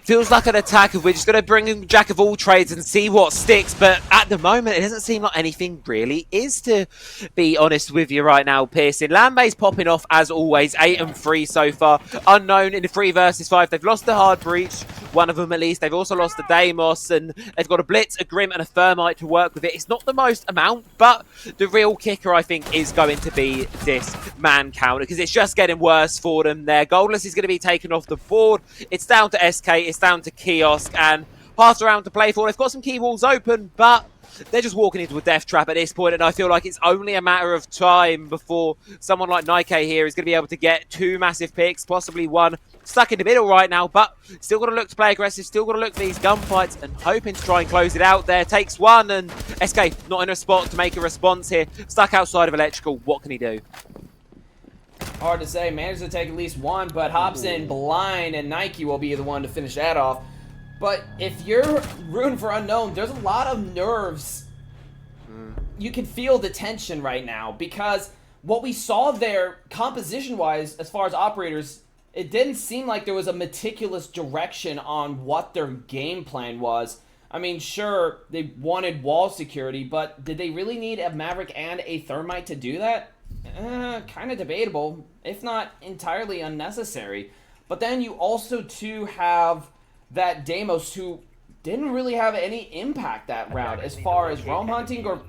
feels like an attack of we're just going to bring in Jack of all trades and see what sticks, but at the moment it doesn't seem like anything really is, to be honest with you right now, Pearson. Lambe's popping off as always, 8-3 so far. Unknown in the 3 versus 5. They've lost the Hard Breach, one of them at least. They've also lost the Deimos, and they've got a Blitz, a Grim, and a Thermite to work with it. It's not the most amount, but the real kicker, I think, is going to be this man counter, because it's just getting worse for them. Their Goldless is going to be taken off the board. It's down to SK, it's down to Kiosk, and half around to play for. They've got some key walls open, but they're just walking into a death trap at this point, and I feel like it's only a matter of time before someone like Nike here is going to be able to get 2 massive picks, possibly one stuck in the middle right now, but still got to look to play aggressive, still got to look for these gunfights and hoping to try and close it out there. Takes one, and SK not in a spot to make a response here. Stuck outside of Electrical. What can he do? Hard to say. Managed to take at least one, but hops in blind, and Nike will be the one to finish that off. But if you're rooting for Unknown, there's a lot of nerves. You can feel the tension right now, because what we saw there, composition-wise, as far as operators, it didn't seem like there was a meticulous direction on what their game plan was. I mean, sure, they wanted wall security, but did they really need a Maverick and a Thermite to do that? Kind of debatable, if not entirely unnecessary. But then you also, too, have that Deimos, who didn't really have any impact that round as far as roam hunting or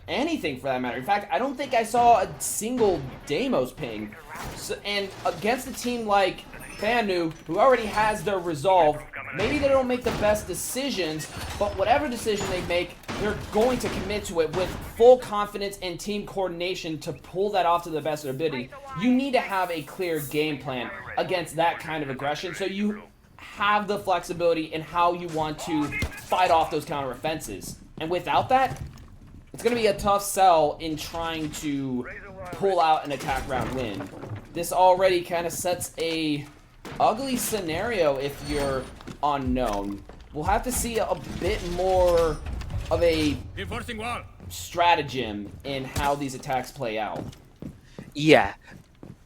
anything for that matter. In fact, I don't think I saw a single Deimos ping. So, and against a team like Fanu, who already has their resolve, maybe they don't make the best decisions, but whatever decision they make, they're going to commit to it with full confidence and team coordination to pull that off to the best of their ability. You need to have a clear game plan against that kind of aggression, so you have the flexibility in how you want to fight off those counter offenses. And without that, it's going to be a tough sell in trying to pull out an attack round win. This already kind of sets a ugly scenario if you're Unknown. We'll have to see a bit more of a stratagem in how these attacks play out. Yeah.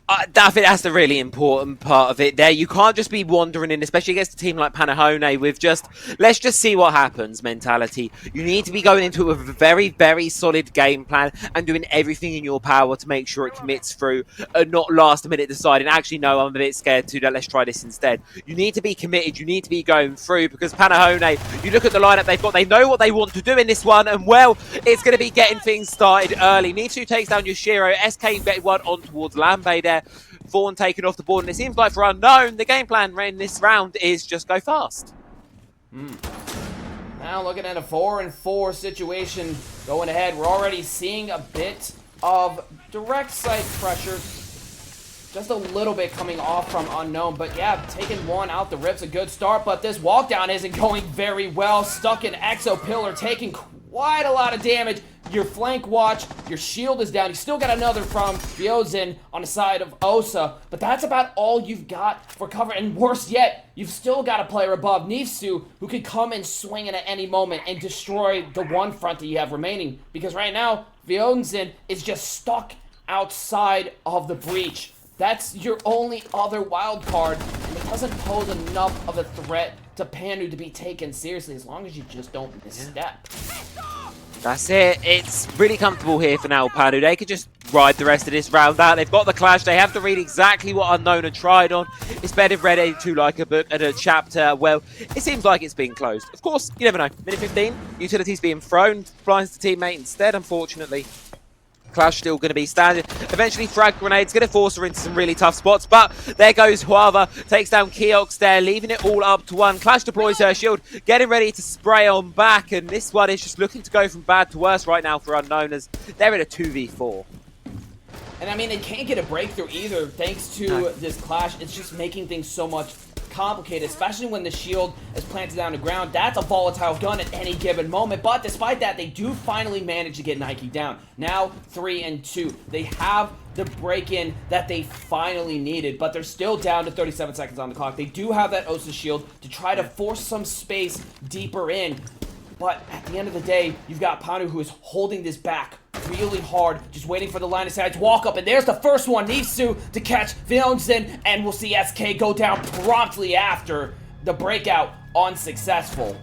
I think that's the really important part of it there. You can't just be wandering in, especially against a team like Panahone, with just, let's just see what happens mentality. You need to be going into a very, very solid game plan and doing everything in your power to make sure it commits through and not last minute deciding, actually, no, I'm a bit scared to that, let's try this instead. You need to be committed, you need to be going through, because Panahone, you look at the lineup they've got, they know what they want to do in this one, and well, it's going to be getting things started early. Nifu takes down Yoshiro, SK get one on towards Lambe there. Vaughn taken off the board, and it seems like for Unknown, the game plan in this round is just go fast. Now looking at a 4-4 situation going ahead, we're already seeing a bit of direct site pressure. Just a little bit coming off from Unknown, but yeah, taking one out the rip's a good start, but this walk down isn't going very well. Stuck in Exo Pillar, taking quite a lot of damage. your flank watch, your shield is down. You still got another from Ryozin on the side of Osa, but that's about all you've got for cover. And worse yet, you've still got a player above, Nifsu, who could come and swing in at any moment and destroy the one front that you have remaining. Because right now, Ryozin is just stuck outside of the breach. That's your only other wild card, and it doesn't pose enough of a threat to Panu to be taken seriously as long as you just don't misstep. That's it. It's really comfortable here for now, Panu. They could just ride the rest of this round out. They've got the clash. They have to read exactly what Unknown had tried on. It's better read into like a book and a chapter. Well, it seems like it's being closed. Of course, you never know. Minute 15, utilities being thrown, blinds the teammate instead, unfortunately. Clash still going to be standing. Eventually, Frag Grenade's going to force her into some really tough spots, but there goes Huava, takes down Keox there, leaving it all up to one. Clash deploys her shield, getting ready to spray on back, and this one is just looking to go from bad to worse right now for Unknown as they're in a 2v4. And I mean, they can't get a breakthrough either thanks to this clash. It's just making things so much complicated, especially when the shield is planted down the ground. That's a volatile gun at any given moment, but despite that, they do finally manage to get Nike down. Now 3-2. They have the break-in that they finally needed, but they're still down to 37 seconds on the clock. They do have that Osa shield to try to force some space deeper in, but at the end of the day, you've got Panu who is holding this back really hard, just waiting for the line of sight to walk up, and there's the first one, Nifsu to catch Vyonsen, and we'll see SK go down promptly after the breakout unsuccessful.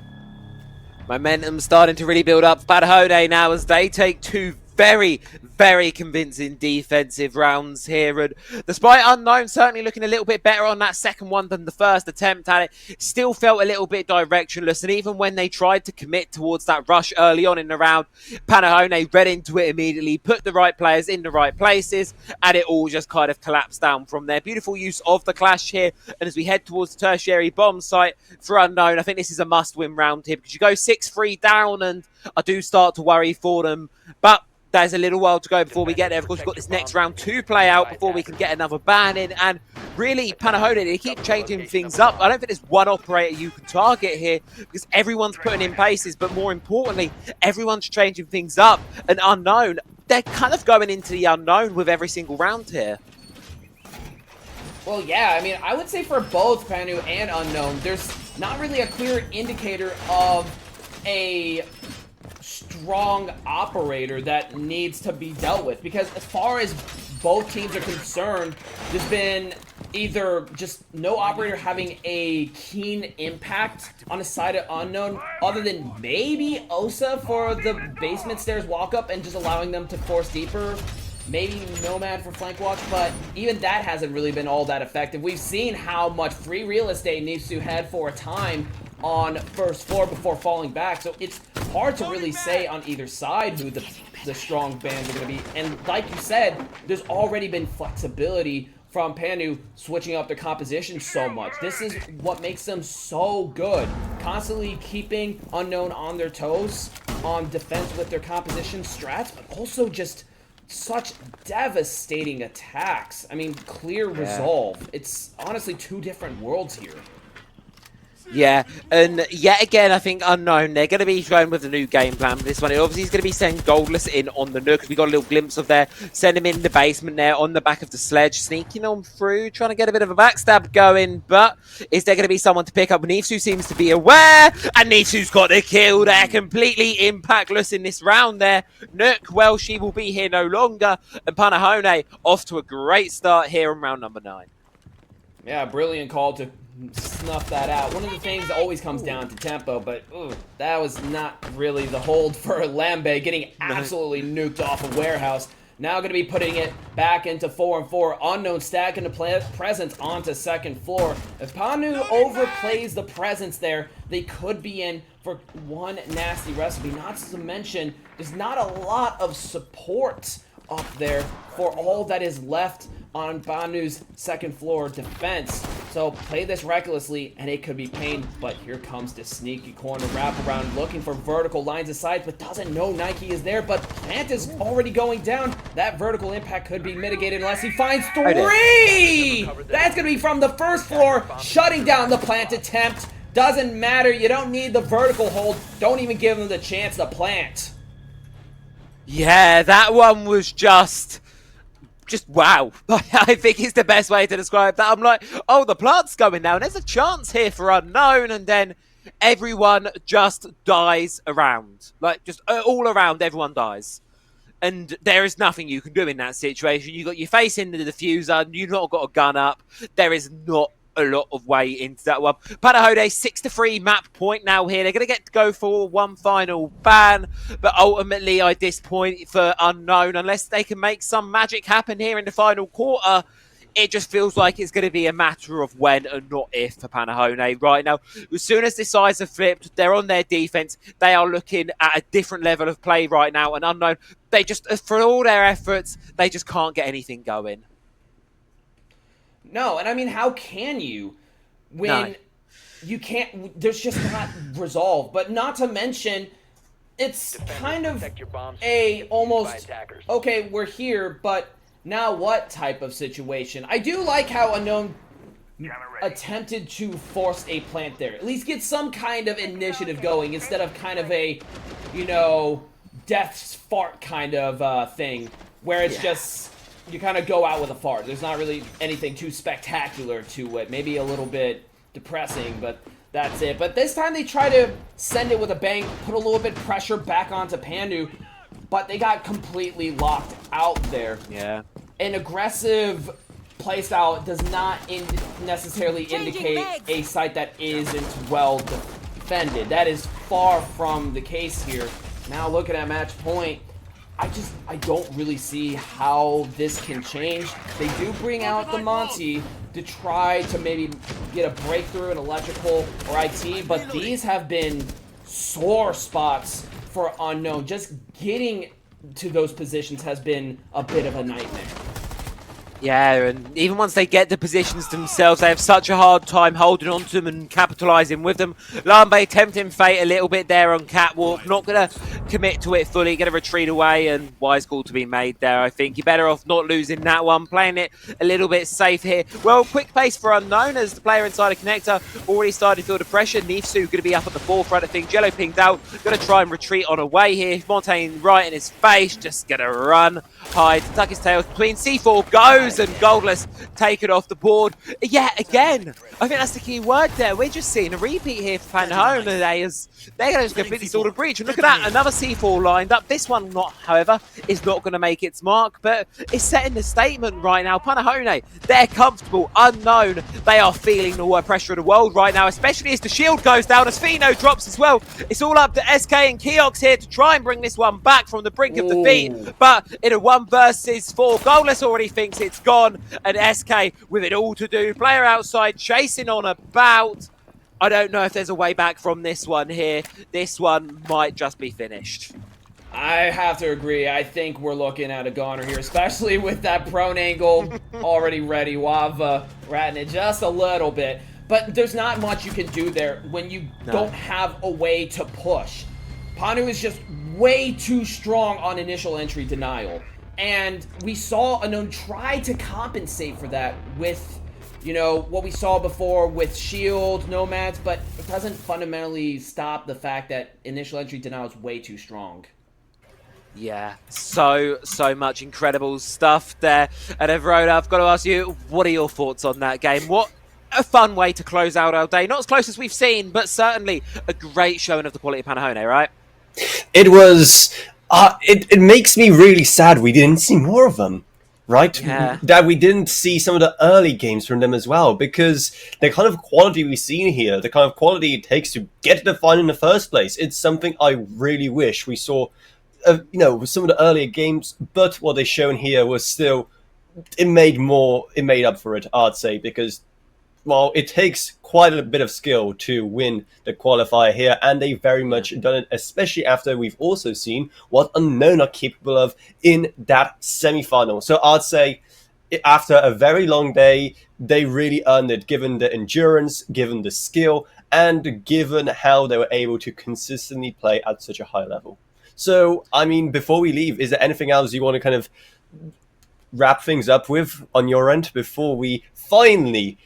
Momentum starting to really build up. Badahode now as they take two very, very convincing defensive rounds here. And despite Unknown certainly looking a little bit better on that second one than the first attempt at it, still felt a little bit directionless. And even when they tried to commit towards that rush early on in the round, Panahone read into it immediately, put the right players in the right places, and it all just kind of collapsed down from there. Beautiful use of the clash here. And as we head towards the tertiary bomb site for Unknown, I think this is a must-win round here because you go 6-3 down, and I do start to worry for them. But there's a little while to go before we get there. Of course, we've got this next round to play out before we can get another ban in. And really, Panahone, they keep changing things up. I don't think there's one operator you can target here because everyone's putting in paces. But more importantly, everyone's changing things up. And Unknown, they're kind of going into the unknown with every single round here. Well, yeah, I mean, I would say for both Panu and Unknown, there's not really a clear indicator of a strong operator that needs to be dealt with, because as far as both teams are concerned, there's been either just no operator having a keen impact on the side of Unknown, other than maybe Osa for the basement stairs walk up and just allowing them to force deeper. Maybe Nomad for flank watch, but even that hasn't really been all that effective. We've seen how much free real estate Nifsu had for a time on first floor before falling back, so it's hard to really say on either side who the strong bands are going to be. And like you said, there's already been flexibility from Panu switching up their composition so much. This is what makes them so good, constantly keeping Unknown on their toes on defense with their composition strats, but also just such devastating attacks. I mean, clear resolve. It's honestly two different worlds here. Yeah, and yet again, I think Unknown, they're going to be going with the new game plan for this one. It obviously is going to be sending Goldless in on the Nook. We got a little glimpse of there. Send him in the basement there on the back of the sledge, sneaking on through, trying to get a bit of a backstab going. But is there going to be someone to pick up? Nifsu seems to be aware, and Nifsu's got the kill there. Completely impactless in this round there. Nook, well, she will be here no longer. And Panahone off to a great start here in round number 9. Yeah, brilliant call to snuff that out. One of the things that always comes down to tempo, but that was not really the hold for Lambe, getting absolutely nuked off a warehouse. Now going to be putting it back into 4-4. Unknown stacking the presence onto second floor. If Panu overplays the presence there, they could be in for one nasty recipe. Not to mention, there's not a lot of support up there for all that is left on Banu's second floor defense. So play this recklessly and it could be pain, but here comes the sneaky corner wraparound looking for vertical lines of sight, but doesn't know Nike is there, but Plant is already going down. That vertical impact could be mitigated unless he finds 3! That's gonna be from the first floor, shutting down the plant attempt. Doesn't matter, you don't need the vertical hold. Don't even give him the chance to plant. Yeah, that one was just wow. I think it's the best way to describe that. I'm like, oh, the plant's going down. There's a chance here for Unknown, and then everyone just dies around. Like, just all around, everyone dies. And there is nothing you can do in that situation. You got your face into the diffuser, you've not got a gun up. There is not a lot of way into that one. Panahode 6-3 map point now here. They're going to get to go for one final ban, but ultimately at this point for Unknown, unless they can make some magic happen here in the final quarter, it just feels like it's going to be a matter of when and not if for Panahone right now. As soon as the sides have flipped, they're on their defense. They are looking at a different level of play right now, and Unknown, they just, for all their efforts, they just can't get anything going. No, and I mean, how can you when you can't? There's just not resolve. But not to mention, it's kind of protect your bombs from a being used by almost attackers. okay. We're here, but now what type of situation? I do like how Unknown attempted to force a plant there. At least get some kind of initiative going instead of kind of a, death's fart kind of thing where it's just you kind of go out with a fart. There's not really anything too spectacular to it. Maybe a little bit depressing, but that's it. But this time they try to send it with a bang, put a little bit pressure back onto Pandu, but they got completely locked out there. Yeah. An aggressive playstyle does not necessarily indicate a site that isn't well defended. That is far from the case here. Now looking at match point, I don't really see how this can change. They do bring out the Monty to try to maybe get a breakthrough in electrical or IT, but these have been sore spots for Unknown. Just getting to those positions has been a bit of a nightmare. Yeah, and even once they get the positions themselves, they have such a hard time holding on to them and capitalising with them. Lambe tempting fate a little bit there on Catwalk, not going to commit to it fully, going to retreat away, and wise call to be made there, I think. You're better off not losing that one, playing it a little bit safe here. Well, quick pace for Unknown as the player inside a connector already started to feel the pressure. Nifsu going to be up at the forefront of things. Jello pinged out, going to try and retreat on away here. Montaigne right in his face, just going to run, hide, tuck his tail between. C4 goes, and Goldless taken off the board. Yeah, again, I think that's the key word there. We're just seeing a repeat here for Panahone today as they're going to just completely stall the breach. And look at that, another C4 lined up. This one, however, is not going to make its mark, but it's setting the statement right now. Panahone, they're comfortable. Unknown, they are feeling the pressure of the world right now, especially as the shield goes down, as Fino drops as well. It's all up to SK and Keox here to try and bring this one back from the brink of defeat, but in a 1 versus 4, Goldless already thinks it's gone, and SK with it all to do. Player outside chasing on about. I don't know if there's a way back from this one here. This one might just be finished. I have to agree. I think we're looking at a goner here, especially with that prone angle already ready. Wava ratting it just a little bit. But there's not much you can do there when you don't have a way to push. Panu is just way too strong on initial entry denial. And we saw Unknown try to compensate for that with, what we saw before with Shield, Nomads, but it doesn't fundamentally stop the fact that initial entry denial is way too strong. Yeah, so much incredible stuff there. And Everona, I've got to ask you, what are your thoughts on that game? What a fun way to close out our day. Not as close as we've seen, but certainly a great showing of the quality of Panahone, right? It was... it makes me really sad we didn't see more of them, right? Yeah. That we didn't see some of the early games from them as well, because the kind of quality we've seen here, the kind of quality it takes to get to the final in the first place, it's something I really wish we saw, some of the earlier games, but what they've shown here was still, it made up for it, I'd say, because well, it takes quite a bit of skill to win the qualifier here, and they've very much done it, especially after we've also seen what Unknown are capable of in that semi-final. So I'd say after a very long day, they really earned it, given the endurance, given the skill, and given how they were able to consistently play at such a high level. So, I mean, before we leave, is there anything else you want to kind of wrap things up with on your end before we finally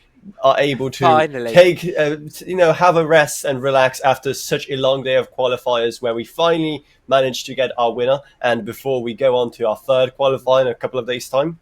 are able to Finally. take, have a rest and relax after such a long day of qualifiers where we finally managed to get our winner. And before we go on to our third qualifier in a couple of days' time.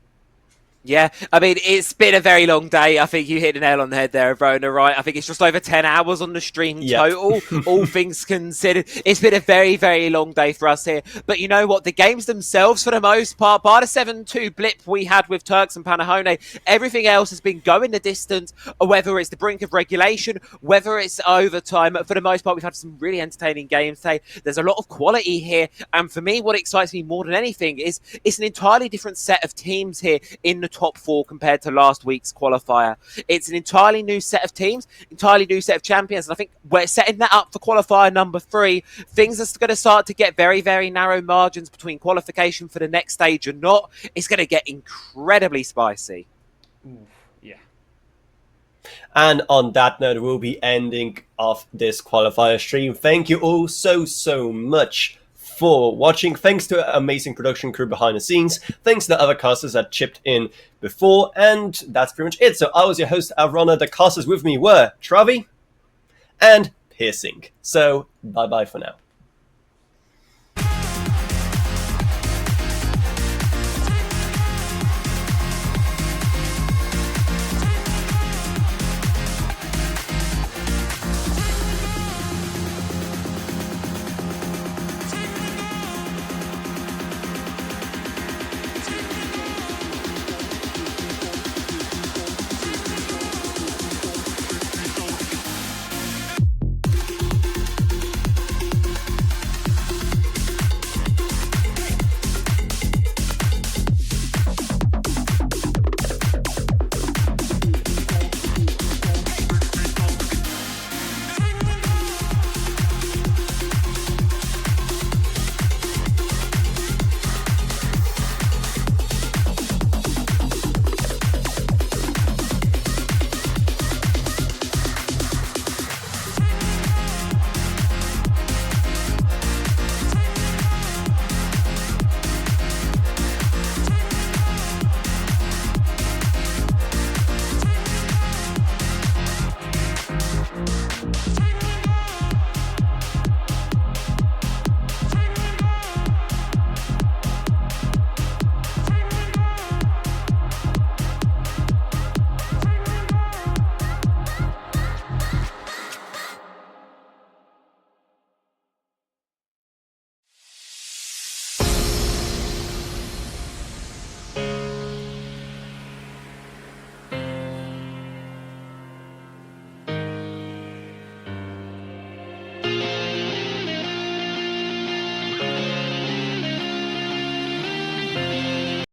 Yeah, I mean, it's been a very long day. I think you hit the nail on the head there, Rona, right? I think it's just over 10 hours on the stream Yep. total, all things considered. It's been a very, very long day for us here. But you know what? The games themselves, for the most part, bar the 7-2 blip we had with Turks and Panahone, everything else has been going the distance, whether it's the brink of regulation, whether it's overtime. For the most part, we've had some really entertaining games today. There's a lot of quality here. And for me, what excites me more than anything is it's an entirely different set of teams here in the top 4 compared to last week's qualifier. It's an entirely new set of teams, entirely new set of champions, and I think we're setting that up for qualifier number 3. Things are going to start to get very, very narrow margins between qualification for the next stage and not. It's going to get incredibly spicy. Yeah. And on that note, we'll be ending off this qualifier stream. Thank you all so much for watching. Thanks to an amazing production crew behind the scenes. Thanks to the other casters that chipped in before. And that's pretty much it. So I was your host, Avrona. The casters with me were Travi and Piercing. So bye-bye for now.